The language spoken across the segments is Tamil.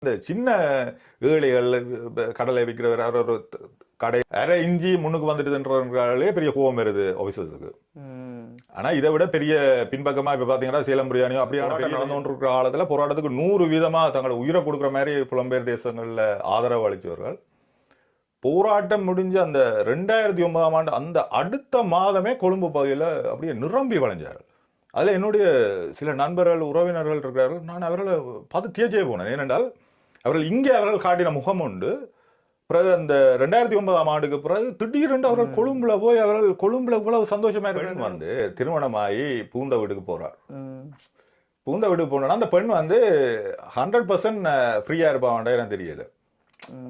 இந்த சின்ன ஏழைகள் கடலை விற்கிறவர் ஒரு கடை அரை இஞ்சி முன்னுக்கு வந்துட்டுன்றே பெரிய கோவம் வருது ஆஃபீஸர்ஸுக்கு. ஆனா இதை விட பெரிய பின்பக்கமா இப்ப பாத்தீங்கன்னா சேலம் பிரியாணியோ அப்படியான நடந்து இருக்கிற காலத்துல போராட்டத்துக்கு 100 வீதமா தங்களை உயிரை கொடுக்குற மாதிரி புலம்பெயர் தேசங்கள்ல ஆதரவு அளிச்சவர்கள் போராட்டம் முடிஞ்ச அந்த 2009ஆம் ஆண்டு அந்த அடுத்த மாதமே கொழும்பு பகுதியில் அப்படியே நிரம்பி வளைஞ்சார்கள். அதில் என்னுடைய சில நண்பர்கள் உறவினர்கள் இருக்கிறார்கள். நான் அவர்களை பார்த்து தியச்சே போனேன். ஏனென்றால் அவர்கள் இங்கே அவர்கள் காட்டின முகம் உண்டு. பிறகு அந்த 2009ஆம் ஆண்டுக்கு பிறகு திடீரென்று அவர்கள் கொழும்புல போய் அவர்கள் கொழும்புல இவ்வளவு சந்தோஷமா பெண் வந்து திருமணமாகி பூந்த வீட்டுக்கு போறார். பூந்த வீட்டுக்கு போனா அந்த பெண் வந்து 100% ஃப்ரீயா இருப்பான் எனக்கு தெரியல.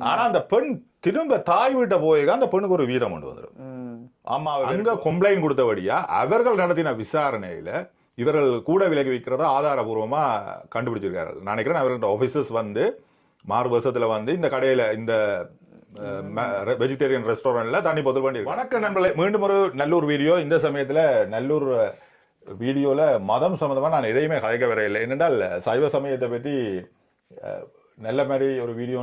ஆனா அந்த பெண் திரும்ப தாய் வீட்டை போய் அந்த பெண்ணுக்கு ஒரு வீரம் கொண்டு வந்துடும். ஆமா, அங்க கம்ப்ளைண்ட் கொடுத்தபடியா அவர்கள் நடத்தின விசாரணையில இவர்கள் கூட விலகி வைக்கிறத ஆதாரபூர்வமா கண்டுபிடிச்சிருக்காரு. நினைக்கிறேன் அவர்களோட ஆபீசர்ஸ் வந்து 6 வருஷத்துல வந்து இந்த கடையில இந்த வெஜிடேரியன் ரெஸ்டாரண்ட்ல தண்ணி பொது பண்ணி. வணக்கம் நண்பர்களே, மீண்டும் ஒரு நல்லூர் வீடியோ. இந்த சமயத்துல நல்லூர் வீடியோல மதம் சம்பந்தமா நான் எதையுமே கதைக்க வரையில்லை. என்னென்றால் சைவ சமயத்தை பற்றி நல்ல மாதிரி ஒரு வீடியோ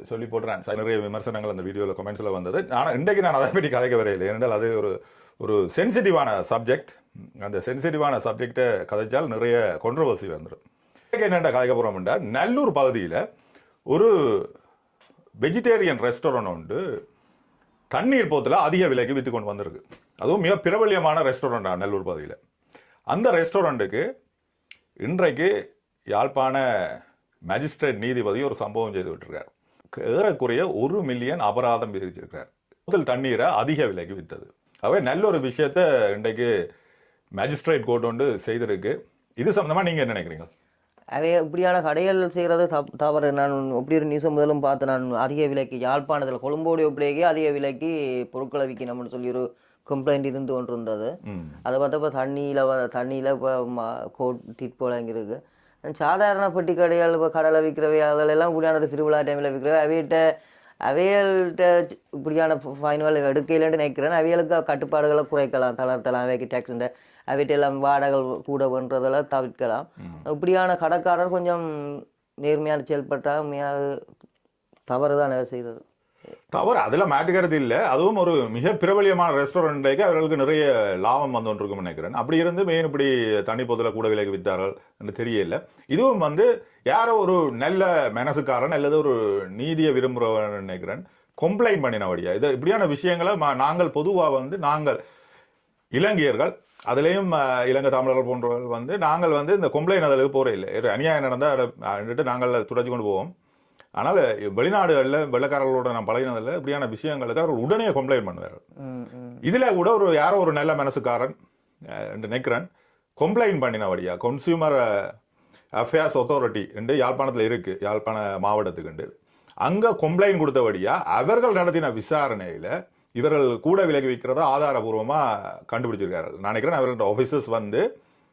சொல்லி போட்டுறேன். நிறைய விமர்சனங்கள் அந்த வீடியோவில் கமெண்ட்ஸில் வந்தது. ஆனால் இன்றைக்கு நான் அதை பற்றி கதைக்க வரையில்லை. ஏனென்றால் அது ஒரு சென்சிட்டிவான சப்ஜெக்ட். அந்த சென்சிட்டிவான சப்ஜெக்டை கதைச்சால் நிறைய கான்ட்ரோவர்சி வந்துடும். என்னென்ன கதைக்க போகிறோம்னா, நல்லூர் பகுதியில் ஒரு வெஜிடேரியன் ரெஸ்டாரண்ட் உண்டு. தண்ணீர் போத்தில் அதிக விலைக்கு விற்று கொண்டு வந்திருக்கு. அதுவும் மிக பிரபல்யமான ரெஸ்டாரண்டா நல்லூர் பகுதியில். அந்த ரெஸ்டாரண்ட்டுக்கு இன்றைக்கு யாழ்ப்பாண மேஜிஸ்ட்ரேட் நீதிபதி ஒரு சம்பவம் செய்து விட்டுருக்கார். ஏறக்குறைய 1 மில்லியன் அபராதம் விதிச்சிருக்கார். முதல் தண்ணீரை அதிக விலைக்கு வித்தது. அவை நல்ல ஒரு விஷயத்தை இன்றைக்கு மேஜிஸ்ட்ரேட் கோர்ட் ஒன்று செய்திருக்கு. இது சம்பந்தமா நீங்க என்ன நினைக்கிறீங்க? அவை இப்படியான கடைகள் செய்கிறது தவறு. நான் இப்படி ஒரு நியூஸ் முதலும் பார்த்து, நான் அதிக விலைக்கு யாழ்ப்பாணத்தில் கொழும்போடு இப்படியே அதிக விலைக்கு பொருட்களை விற்கணும்னு சொல்லி ஒரு கம்ப்ளைண்ட் இருந்து கொண்டு இருந்தது. அதை பார்த்தப்ப தண்ணியில் இப்போ கோர்ட் தீர்ப்பு வழங்கியிருக்கு. சாதாரண பெட்டி கடைகள் இப்போ கடலை விற்கிறவை அதெல்லாம் இப்படியான திருவிழா டைமில் விற்கிறவை அவைகள்கிட்ட இப்படியான ஃபைன்கள் எடுக்கலன்னு நினைக்கிறேன். அவைகளுக்கு கட்டுப்பாடுகளை குறைக்கலாம், தளர்த்தலாம். அவைக்கு டேக்ஸ் இந்த அவைகிட்ட எல்லாம் வாடகை கூட பண்ணுறதெல்லாம் தவிர்க்கலாம். இப்படியான கடைக்காரர் கொஞ்சம் நேர்மையான செயல்பட்டால் தவறு தான் செய்தது. தவறு அதில் மாட்டுக்கிறது இல்லை. அதுவும் ஒரு மிக பிரபலியமான ரெஸ்டாரண்ட்டுக்கு அவர்களுக்கு நிறைய லாபம் வந்து இருக்கும்னு நினைக்கிறேன். அப்படி இருந்து மெயின் இப்படி தண்ணி பொதுல கூட விலைக்கு வித்தார்கள் என்று தெரியல. இதுவும் வந்து யாரோ ஒரு நல்ல மனசுக்காரன் அல்லது ஒரு நீதியை விரும்புகிறவன் நினைக்கிறேன் கம்ப்ளைண்ட் பண்ணினபடியா இது இப்படியான விஷயங்களை நாங்கள் பொதுவாக வந்து நாங்கள் இலங்கையர்கள் அதுலேயும் இலங்கை தமிழர்கள் போன்றவர்கள் வந்து நாங்கள் வந்து இந்த கம்ப்ளைண்ட் அதில் போகிற இல்லை. அநியாயம் நடந்தால் நாங்கள் துடைச்சி கொண்டு போவோம். ஆனால் வெளிநாடுகளில் வெள்ளக்காரர்களோட நான் பழகினதில் இப்படியான விஷயங்களுக்கு அவர் உடனே கம்ப்ளைண்ட் பண்ணுவார்கள். இதில் கூட யாரோ ஒரு நல்ல மனசுக்காரன் என்று நினைக்கிறேன் கம்ப்ளைண்ட் பண்ணினபடியா கன்சியூமர் அஃபேர்ஸ் அத்தாரிட்டி என்று யாழ்ப்பாணத்தில் இருக்குது, யாழ்ப்பாண மாவட்டத்துக்கு அங்கே கம்ப்ளைண்ட் கொடுத்தபடியா அவர்கள் நடத்தின விசாரணையில் இவர்கள் கூட விலகி வைக்கிறத ஆதாரபூர்வமாக கண்டுபிடிச்சிருக்கார்கள். நான் நினைக்கிறேன் அவர்களோட ஆஃபீஸர்ஸ் வந்து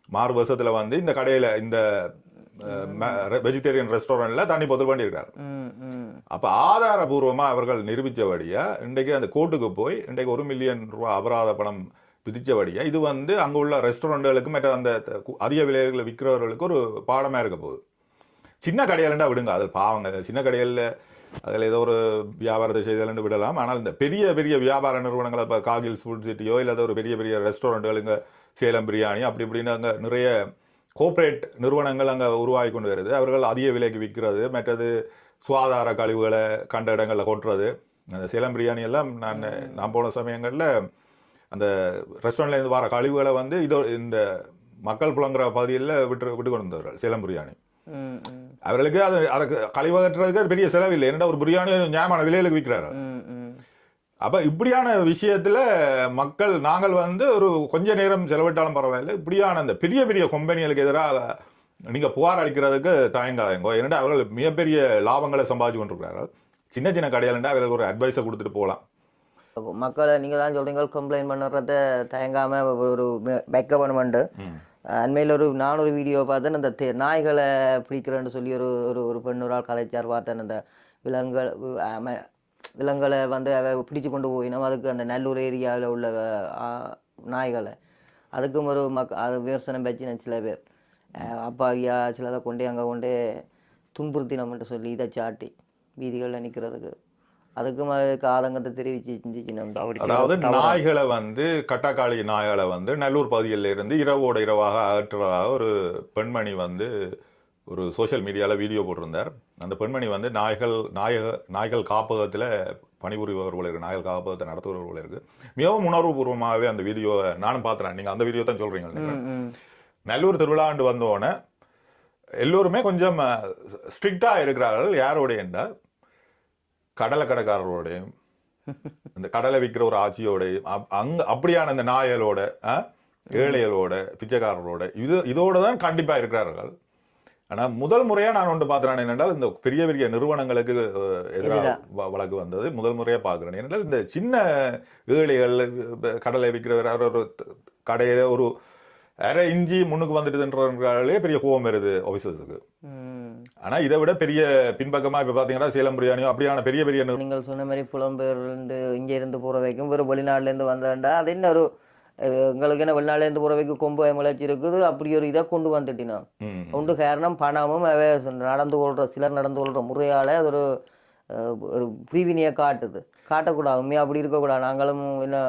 6 வருஷத்தில் வந்து இந்த கடையில் இந்த வெஜிடேரியன் ரெஸ்டாரண்ட்ல தண்ணி பொது பண்ணியிருக்காரு. அப்ப ஆதாரபூர்வமா அவர்கள் நிரூபிச்சபடியா இன்றைக்கு அந்த கோர்ட்டுக்கு போய் இன்றைக்கு 1 மில்லியன் ரூபாய் அபராத பணம் விதிச்சபடியா இது வந்து அங்க உள்ள ரெஸ்டாரண்ட்களுக்கு மற்ற அந்த அதிக விலைகளை விற்கிறவர்களுக்கு ஒரு பாடமா இருக்க போகுது. சின்ன கடையாளண்டா விடுங்க, அது பாவங்க. சின்ன கடையில அதில் ஏதோ ஒரு வியாபாரத்தை செய்தலன்னு விடலாம். ஆனால் இந்த பெரிய பெரிய வியாபார நிறுவனங்கள் இப்போ காகில்ஸ் ஃபுட் சிட்டியோ இல்லாத ஒரு பெரிய பெரிய ரெஸ்டாரண்ட்டுகள் இங்கே சேலம் பிரியாணி அப்படி இப்படின்னு அங்கே நிறைய கோஆப்ரேட் நிறுவனங்கள் அங்கே உருவாகி கொண்டு வருது. அவர்கள் அதிக விலைக்கு விற்கிறது, மற்றது சுகாதார கழிவுகளை கண்ட இடங்களில் கொட்டுறது. அந்த சேலம் பிரியாணி எல்லாம் நான் போன சமயங்களில் அந்த ரெஸ்டாரண்ட்லேருந்து வர கழிவுகளை வந்து இந்த மக்கள் புலங்குற பகுதியில் விட்டு கொண்டு வந்தவர்கள் சேலம் பிரியாணி. அவர்களுக்கு அதுக்கு கழிவகற்றுறதுக்கு பெரிய செலவு இல்லை. என்னடா ஒரு பிரியாணி நியாயமான விலையில விற்கிறாரு. அப்ப இப்படியான விஷயத்துல மக்கள் நாங்கள் வந்து ஒரு கொஞ்ச நேரம் செலவிட்டாலும் பரவாயில்லை, இப்படியான அந்த பெரிய பெரிய கம்பெனிகளுக்கு எதிராக நீங்க புகார் அளிக்கிறதுக்கு தயங்காதீங்க. ஏன்னா அவர்கள் மிகப்பெரிய லாபங்களை சம்பாதிச்சு கொண்டிருக்கிறார்கள். சின்ன சின்ன கடையிலண்டா அவர்களுக்கு ஒரு அட்வைஸை கொடுத்துட்டு போகலாம். மக்களை நீங்க தான் சொல்றீங்க கம்ப்ளைண்ட் பண்ணுறத தயங்காம ஒரு பேக்கப் பண்ணுமெண்டு. அண்மையில் நான் ஒரு வீடியோ பார்த்தேன். அந்த நாய்களை பிடிக்கிறேன்னு சொல்லி ஒரு பெண்ணூரால் கதைச்சார் பார்த்தேன். அந்த விலங்குகளை வந்து பிடிச்சு கொண்டு போயினோம். அதுக்கு அந்த நல்லூர் ஏரியாவில் உள்ள நாய்களை அதுக்கும் ஒரு அது விமர்சனம் வச்சு சில பேர் அப்பாவியா சிலதை கொண்டே அங்கே கொண்டே துன்புறுத்தினோம்னு சொல்லி இதை சாட்டி வீதிகளில் நிற்கிறதுக்கு அதுக்கும் அதுக்கு ஆதங்கத்தை தெரிவிச்சு அதாவது நாய்களை வந்து கட்டக்காளி நாய்களை வந்து நல்லூர் பகுதியில் இருந்து இரவோட இரவாக அகற்றுவதாக ஒரு பெண்மணி வந்து ஒரு சோஷியல் மீடியாவில் வீடியோ போட்டிருந்தார். அந்த பெண்மணி வந்து நாய்கள் காப்பகத்தில் பணிபுரிபவர்கள் இருக்கு, நாய்கள் காப்பகத்தை நடத்துபவர்கள் இருக்கு. மிகவும் உணர்வுபூர்வமாகவே அந்த வீடியோவை நானும் பார்த்துறேன். நீங்கள் அந்த வீடியோ தான் சொல்கிறீங்க. நல்லூர் திருவிழாண்டு வந்தோடனே எல்லோருமே கொஞ்சம் ஸ்ட்ரிக்டாக இருக்கிறார்கள். யாரோடைய என்றால் கடலை கடைக்காரரோடையும் இந்த கடலை விற்கிற ஒரு ஆட்சியோடையும் அப்படியான இந்த நாயலோட ஏழைகளோட பிச்சைக்காரரோட இதோட தான் கண்டிப்பாக இருக்கிறார்கள். ஆனால் முதல் முறையாக நான் ஒன்று பார்க்குறேன் என்னென்றால் இந்த பெரிய பெரிய நிறுவனங்களுக்கு எதிராக வழக்கு வந்தது முதல் முறையாக பார்க்குறேன். ஏனென்றால் இந்த சின்ன ஏழைகள் கடலை விற்கிறவர் ஒரு கடையில ஒரு அரை இஞ்சி முன்னுக்கு வந்துட்டுன்றே பெரிய கோவம் வருது ஆஃபீஸர்ஸுக்கு. ஆனால் இதை விட பெரிய பின்பக்கமாக இப்போ பார்த்தீங்கன்னா சேலம் பிரியாணியோ அப்படியான பெரிய பெரிய நீங்கள் சொன்ன மாதிரி புலம்பெயர்ந்து இங்கே இருந்து போகிற வரைக்கும் ஒரு வெளிநாட்டிலேருந்து வந்தாண்டா அது என்ன ஒரு எங்களுக்கு என்ன வெளிநாட்டிலேருந்து போகிற வரைக்கும் கொம்பு முளைச்சி இருக்குது. அப்படி ஒரு இதை கொண்டு வந்துட்டினா ஒன்று காரணம் பணமும் சிலர் நடந்து கொள்கிற முறையால் அது ஒரு பிரிவினையை காட்டக்கூடாது. உண்மையாக அப்படி இருக்கக்கூடாது. நாங்களும் என்ன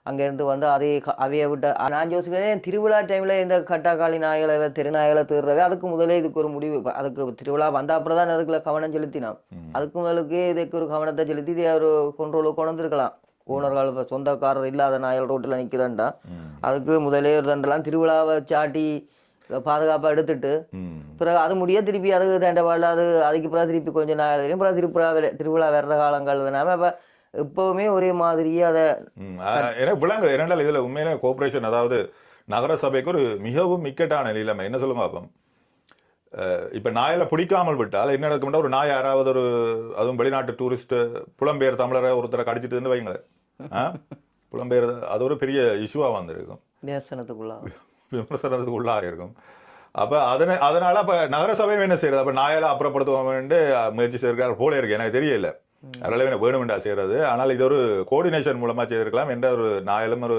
அங்கேருந்து வந்து அதையை விட்ட நான் யோசிக்கிறேன் திருவிழா டைமில் இந்த கட்டாக்காளி நாய்களை தெருநாய்களை தேடுறவே அதுக்கு முதலே இதுக்கு ஒரு முடிவு. அதுக்கு திருவிழா வந்த அப்புறம் தான் அதுக்குள்ள கவனம் செலுத்தினோம். அதுக்கு முதலுக்கு இதுக்கு ஒரு கவனத்தை செலுத்தி இதை ஒரு கொண்டோலுக்கு கொண்டு வந்துருக்கலாம். ஓனர்கள் இப்போ சொந்தக்காரர் இல்லாத நாய்கள் ரோட்டில் நிற்குதாண்டா அதுக்கு முதலே ஒரு தண்டெல்லாம் திருவிழாவை சாட்டி பாதுகாப்பாக எடுத்துட்டு பிறகு அது முடிய திருப்பி அதுக்கு தண்டவாள் அதுக்கு பிறகு திருப்பி கொஞ்சம் நாள் பிறகு திருவிழா வர்ற காலங்கள் நாம இப்போ எப்பவுமே ஒரே மாதிரியே அதை எனக்கு விளங்கு. இரண்டால் இதில் உண்மையில கோஆபரேஷன் அதாவது நகர சபைக்கு ஒரு மிகவும் இக்கட்டான நிலைமை. என்ன சொல்லுங்க பாப்போம். இப்போ நாயில பிடிக்காமல் விட்டால் என்ன நடக்கும்னா ஒரு நாய் யாராவது ஒரு அதுவும் வெளிநாட்டு டூரிஸ்ட் புலம்பெயர் தமிழரை ஒருத்தரை கடிச்சிட்டு வைங்களேன் புலம்பெயர் அது ஒரு பெரிய இஷ்யூவா வந்திருக்கும், விமர்சனத்துக்குள்ளாக இருக்கும். அப்போ அதனால அப்போ நகர சபையும் என்ன செய்யறது, அப்போ நாயால அப்புறப்படுத்துவோம்னு முயற்சி செய்கிறார் போல இருக்கு. எனக்கு தெரியல அதனால என்ன வேணுமெண்டா செய்யறது. ஆனால் இது ஒரு கோஆர்டினேஷன் மூலமா செய்திருக்கலாம் என்ற ஒரு நாயிலும் ஒரு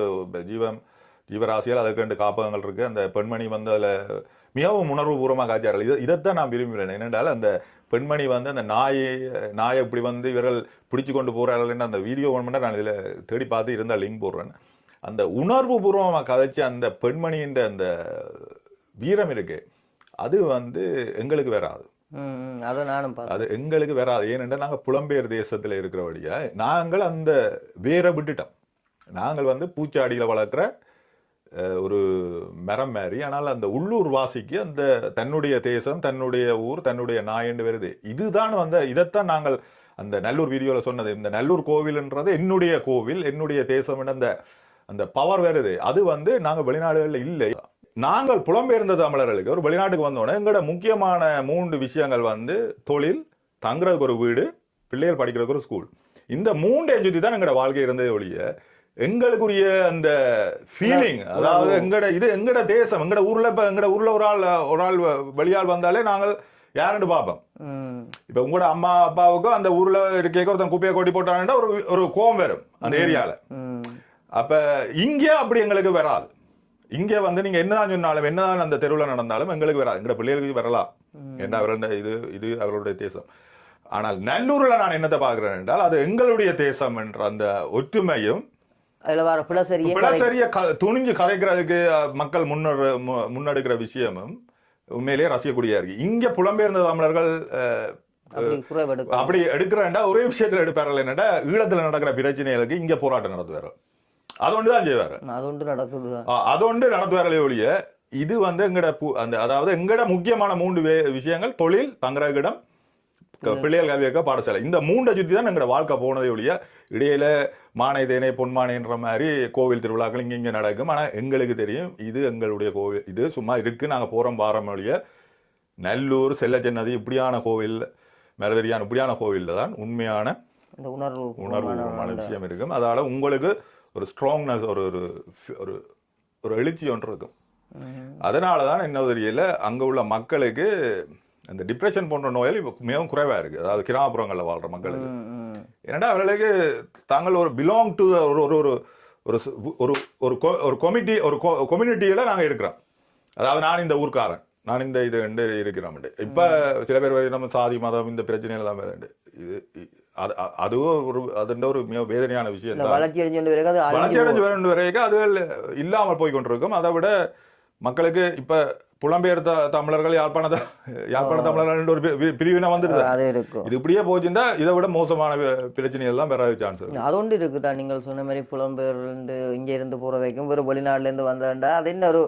ஜீவராசியால் அதுக்கு 2 காப்பகங்கள் இருக்கு. அந்த பெண்மணி வந்து அதில் மிகவும் உணர்வுபூர்வமாக காட்சியார்கள். இதைத்தான் நான் விரும்புகிறேன். என்னென்றால் அந்த பெண்மணி வந்து அந்த நாயை இப்படி வந்து இவர்கள் பிடிச்சு கொண்டு போகிறார்கள் அந்த வீடியோ ஒன்று நான் இதில் தேடி பார்த்து இருந்தால் லிங்க் போடுறேன். அந்த உணர்வுபூர்வமாக கதைச்சு அந்த பெண்மணியின் அந்த வீரம் இருக்கு அது வந்து எங்களுக்கு வராது. அது எங்களுக்கு வராது. ஏனென்றால் நாங்கள் புலம்பெயர் தேசத்தில் இருக்கிறபடியா நாங்கள் அந்த வேரை விட்டுட்டோம். நாங்கள் வந்து பூச்சாடியில் வளர்க்குற ஒரு மரம் மாதிரி. ஆனால் அந்த உள்ளூர் வாசிக்கு அந்த தன்னுடைய தேசம் தன்னுடைய ஊர் தன்னுடைய நாயண்டு வருது. இதுதான் வந்து இதைத்தான் நாங்கள் அந்த நல்லூர் வீடியோவில் சொன்னது. இந்த நல்லூர் கோவில்ன்றது என்னுடைய கோவில் என்னுடைய தேசம் அந்த பவர் வருது. அது வந்து நாங்கள் வெளிநாடுகளில் இல்லை. நாங்கள் புலம்பெயர்ந்த தமிழர்களுக்கு ஒரு வெளிநாட்டுக்கு வந்தோடனே எங்களோட முக்கியமான 3 விஷயங்கள் வந்து தொழில், தங்குறதுக்கு ஒரு வீடு, பிள்ளைகள் படிக்கிறதுக்கு ஒரு ஸ்கூல். இந்த 3 சுற்றி தான் எங்களோட வாழ்க்கை இருந்ததே ஒழிய எங்களுக்குரிய அந்த ஃபீலிங் அதாவது எங்கட தேசம் எங்கட ஊர்ல இப்ப எங்கட ஊர்ல ஒரு ஆள் வெளியால் வந்தாலே நாங்கள் யாருன்னு பார்ப்போம். இப்ப உங்களோட அம்மா அப்பாவுக்கும் அந்த ஊர்ல இருக்க ஒருத்தன் குப்பையை கொட்டி போட்டாங்கன்னா ஒரு கோவம் வரும் அந்த ஏரியால. அப்ப இங்க அப்படி எங்களுக்கு வராது. இங்க வந்து நீங்க என்னதான் சொன்னாலும் என்னதான் அந்த தெருவில் நடந்தாலும் எங்களுக்கு வராது. எங்கட பிள்ளைகளுக்கு வரலாம் என்ற அவர்கள் இது அவர்களுடைய தேசம். ஆனால் நல்லூர்ல நான் என்னத்தை பார்க்கிறேன் என்றால் அது எங்களுடைய தேசம் என்ற அந்த ஒற்றுமையும் துணிஞ்சு கதைக்கிறதுக்கு மக்கள் முன்னெடுக்கிற விஷயமும் உண்மையிலேயே ரசிக்கக்கூடிய இருக்கு. இங்க புலம்பெயர்ந்த தமிழர்கள் அப்படி எடுக்கிறேன்டா ஒரே விஷயத்துல எடுப்பார்கள். என்னடா ஈழத்துல நடக்கிற பிரச்சனைகளுக்கு இங்க போராட்டம் நடத்துவாரு. அது ஒன்றுதான் செய்வாரு. அது ஒன்று நடத்துவார்களே ஒழிய இது வந்து எங்கட அதாவது எங்கட முக்கியமான 3 விஷயங்கள் தொழில், தங்குற இடம், பிள்ளைகள் கல்வி வைக்க பாடசாலை. இந்த 3 சுற்றி தான் எங்களோட வாழ்க்கை போனதே ஒழிய இடையில மானை தேனை பொன்மானைன்ற மாதிரி கோவில் திருவிழாக்கள் இங்கே நடக்கும். ஆனால் எங்களுக்கு தெரியும் இது எங்களுடைய கோவில், இது சும்மா இருக்கு, நாங்கள் போகிறோம் பாரம் ஒழிய நல்லூர் செல்லச்சன்னதி இப்படியான கோவில், மரதரியான இப்படியான கோவிலில் தான் உண்மையான உணர்வுபூர்வமான விஷயம் இருக்கும். அதால உங்களுக்கு ஒரு ஸ்ட்ராங்னஸ் ஒரு எழுச்சி ஒன்று இருக்கும். அதனால தான் என்ன தெரியல அங்கே உள்ள மக்களுக்கு அந்த டிப்ரெஷன் போன்ற நோயால் மிகவும் குறைவாக இருக்குது. அதாவது கிராமப்புறங்களில் வாழ்கிற மக்களுக்கு ஏன்னா அவர்களுக்கு தாங்கள் ஒரு பிலாங் டு ஒரு கமிட்டியில் நாங்கள் இருக்கிறோம். அதாவது நான் இந்த ஊர்க்காரன், நான் இந்த இது ரெண்டு இருக்கிறோம். இப்ப சில பேர் நம்ம சாதி மதம் இந்த பிரச்சனைகள் தான் வேறு இது அதுவும் ஒரு அதுன்ற ஒரு மிக வேதனையான விஷயம் தான். வளர்ச்சி அடைஞ்சு வேறு வரைக்கும் அதுகள் இல்லாமல் போய் கொண்டிருக்கும். அதை விட மக்களுக்கு இப்ப புலம்பெயர் தமிழர்கள் யாழ்ப்பாண தமிழர்கள் ஒரு பிரிவினை வந்துடுது. இது இப்படியே போச்சுன்னா இதை விட மோசமான பிரச்சனைகள் தான் வேற சான்ஸ் இருக்கு. அது ஒன்று இருக்குதா நீங்கள் சொன்ன மாதிரி புலம்பெயர் இங்க இருந்து போற வரைக்கும் வெறும் வெளிநாட்டுல இருந்து வந்தாண்டா அது என்ன ஒரு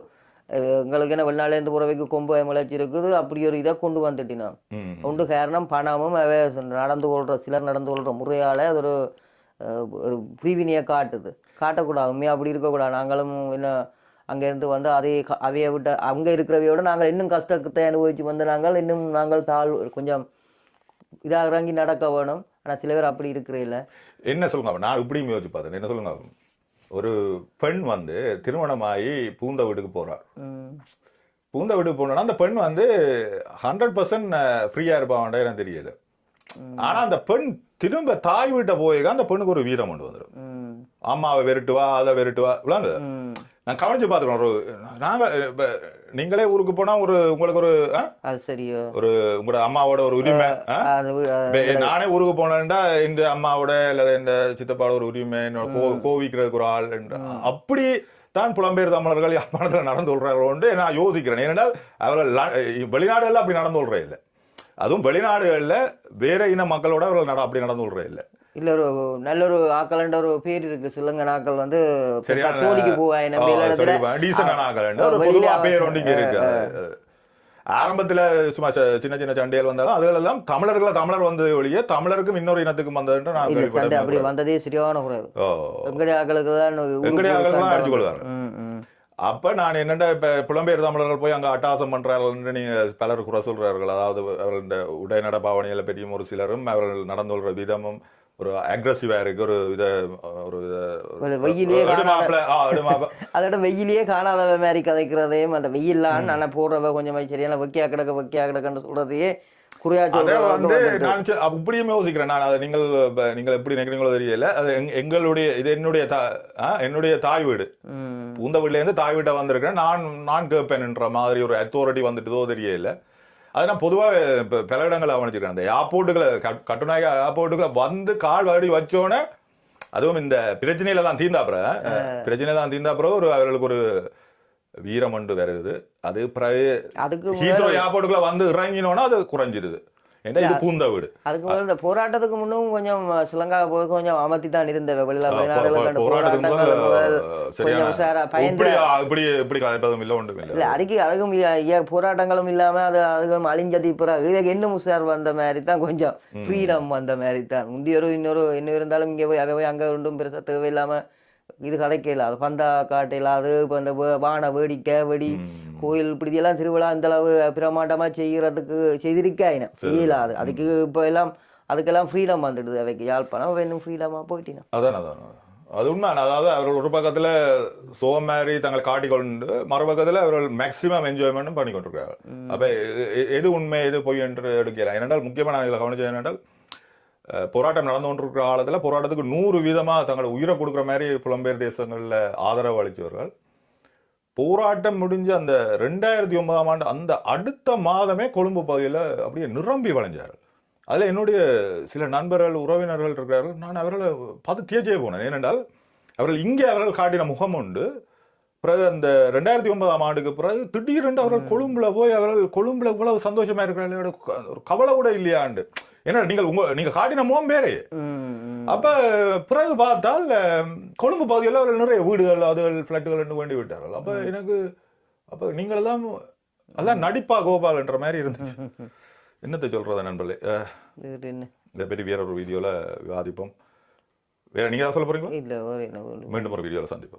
எங்களுக்கு என்ன வெளிநாட்டுல இருந்து போற வரைக்கும் கொம்பு முளைச்சி இருக்குது. அப்படி ஒரு இதை கொண்டு வந்துட்டினா ஒன்று காரணம் பணமும் நடந்து கொள்ற சிலர் நடந்து கொள்ற முறையால அது ஒரு பிரிவினையை காட்டக்கூடாது. உண்மையா அப்படி இருக்கக்கூடாது. நாங்களும் என்ன அங்கேருந்து வந்து அதையை விட்டு அங்கே இருக்கிறவையோட நாங்கள் இன்னும் கஷ்டத்தை அனுபவிச்சு வந்து நாங்கள் கொஞ்சம் இதாக இறங்கி நடக்க வேணும். ஆனால் சில பேர் அப்படி இருக்கிறதில்ல. என்ன சொல்லுங்க, நான் இப்படி யோசிச்சு பார்த்தேன். என்ன சொல்லுங்க, ஒரு பெண் வந்து திருமணமாகி பூந்த வீட்டுக்கு போறார். பூந்த வீட்டுக்கு போனோன்னா அந்த பெண் வந்து 100% ஃப்ரீயா இருப்பாங்கன்ற எனக்கு தெரியல. ஆனா அந்த பெண் திரும்ப தாய் வீட்டை போய் அந்த பெண்ணுக்கு ஒரு வீரம் கொண்டு வந்துடும். அம்மாவை வெறுட்டுவா அதை வெறுட்டுவா விளாங்க. நான் கவனிச்சு பாத்துக்கிறோம். நாங்க நீங்களே ஊருக்கு போனா உங்களுக்கு ஒரு ஒரு உங்களோட அம்மாவோட ஒரு உரிமை. நானே ஊருக்கு போனேன்டா இந்த அம்மாவோட அல்லது இந்த சித்தப்பாவோட ஒரு உரிமை, கோவிக்கிறதுக்கு ஒரு ஆள் அப்படி தான் புலம்பெயர் தமிழர்கள் யாழ்ப்பாணத்தில் நடந்து கொள்றார்கள் நான் யோசிக்கிறேன். ஏனென்றால் அவர்கள் வெளிநாடுகள்ல அப்படி நடந்து கொள்றே இல்லை. அதுவும் வெளிநாடுகள்ல வேற இன மக்களோட அவர்கள் அப்படி நடந்து கொள்றே இல்லை. இல்ல ஒரு நல்ல ஒரு ஆக்கலண்ட ஒரு பேர் இருக்கு. சிலங்க நாக்கள் வந்து சோழிக்கு போவாய் ஆரம்பத்துல சும்மா சின்ன சின்ன சண்டைகள் வந்தாலும் அதுகளெல்லாம் தமிழர் வந்தது ஒழிய தமிழருக்கும் இன்னொரு இனத்துக்கும் வந்ததுன்னு நான் கேள்விப்பட்டேன். அப்படி வந்ததே சரியான குறைவு. எங்கடைய ஆக்களுக்கு தான் அடிச்சு கொள்வாங்க. அப்ப நான் என்னடா இப்ப புலம்பெயர் தமிழர்கள் போய் அங்க அட்டாசம் பண்றார்கள் நீங்க பலர் குறை சொல்றார்கள். அதாவது அவர்களுடைய உடைநட பாவனைகளை பற்றியும் ஒரு சிலரும் அவர்கள் நடந்து கொள்ற விதமும் ஒரு அக்ரெசிவா இருக்கு. அதோட வெயிலேயே காணாத மாதிரி கதைக்கிறதையும் அந்த வெயில்லான்னு நான் போடுறவ கொஞ்சம் சரியான வைக்கியா கிடக்குன்னு சொல்றதையே அப்படியுமே யோசிக்கிறேன் நான். அதை நீங்கள் எப்படி நினைக்கிறீங்களோ தெரியல. அது என்னுடைய தாய் வீடு. பூந்த வீட்டுல இருந்து தாய் வீட்டை வந்திருக்கேன். நான் கேட்பேன்ன்ற மாதிரி ஒரு அத்தாரிட்டி வந்துட்டுதோ தெரியல. அது நான் பொதுவாக இப்போ பல இடங்களை கவனிச்சிருக்கேன். அந்த ஏர்போர்ட்டுகளை கட்டுநாயக ஏர்போர்ட்டுகளை வந்து கால் வாடி வச்சோன்னே அதுவும் இந்த பிரச்சனையில தான் தீர்ந்தாப்புறம் ஒரு அவர்களுக்கு ஒரு வீரம் ஒன்று வருது. அது பிறகு ஹீத்ரோ ஏர்போர்ட்டுக்குள்ள வந்து இறங்கினோன்னா அது குறைஞ்சிருது. ஏன்னா இது பூந்த வீடு. அதுக்கு முதல்ல இந்த போராட்டத்துக்கு முன்னும் கொஞ்சம் சிலங்கா போய் கொஞ்சம் அமர்த்தி தான் இருந்த போராட்டங்களும் இல்லாம அது அழிஞ்சது. பிறகு இன்னும் உஷார் வந்த மாதிரி தான் கொஞ்சம் ஃப்ரீடம் வந்த மாதிரி தான். முந்தியொரு இன்னும் இருந்தாலும் இங்கே போய் போய் அங்கே ஒன்றும் பெருசாக தேவையில்லாம இது கதைக்கல. அது பந்தா காட்டையில அது இப்போ இந்த வான வேடிக்கை வெடி கோயில் இப்படியெல்லாம் திருவிழா இந்த அளவு பிரமாண்டமா செய்திருக்காயினம் செய்யலாது. அதுக்கு இப்போ எல்லாம் அதுக்கெல்லாம் ஃப்ரீடம் வந்துடுது. அவைக்கு யாழ்ப்பாணம் இன்னும் ஃப்ரீடமா போயிட்டீங்க. அதான் அது உண்மை. அதாவது அவர்கள் ஒரு பக்கத்துல சோகம் மாதிரி தங்களை காட்டிக்கொண்டு மறுபக்கத்துல அவர்கள் மேக்சிமம் என்ஜாய்மெண்ட்டும் பண்ணி கொண்டிருக்காங்க. அப்ப எது உண்மை எது பொய் என்று எடுக்கலாம். ஏனென்றால் முக்கியமா நான் இதில் கவனிச்சது என்னென்றால் போராட்டம் நடந்து கொண்டிருக்கிற காலத்தில் போராட்டத்துக்கு 100% தங்களை உயிரை கொடுக்குற மாதிரி புலம்பெயர் தேசங்களில் ஆதரவு அளித்தவர்கள் போராட்டம் முடிஞ்ச அந்த 2009ஆம் ஆண்டு அந்த அடுத்த மாதமே கொழும்பு பகுதியில் அப்படியே நிரம்பி வளைஞ்சார்கள். அதில் என்னுடைய சில நண்பர்கள் உறவினர்கள் இருக்கிறார்கள். நான் அவர்களை பார்த்து தியச்சே போனேன். ஏனென்றால் அவர்கள் இங்கே அவர்கள் காட்டின முகம் உண்டு. பிறகு அந்த 2009ஆம் ஆண்டுக்கு பிறகு திடீரென்று அவர்கள் கொழும்புல போய் அவர்கள் கொழும்புல இவ்வளவு சந்தோஷமா இருக்கிற ஒரு கவலை கூட இல்லையாண்டு. ஏன்னா நீங்க காட்டின முகம் வேறே. அப்ப பிறகு பார்த்தால் கொழும்பு பகுதியில் அவர்கள் நிறைய வீடுகள் அதுகள் பிளாட்டுகள் வேண்டி விட்டார்கள். அப்ப எனக்கு நீங்களெல்லாம் அதான் நடிப்பா கோபால் என்ற மாதிரி இருந்துச்சு. என்னத்தை சொல்றதா நண்பர்களே, இதை பற்றி வேற ஒரு வீடியோல விவாதிப்போம். வேற நீங்க சொல்ல போறீங்களா? இல்ல, மீண்டும் ஒரு வீடியோல சந்திப்போம்.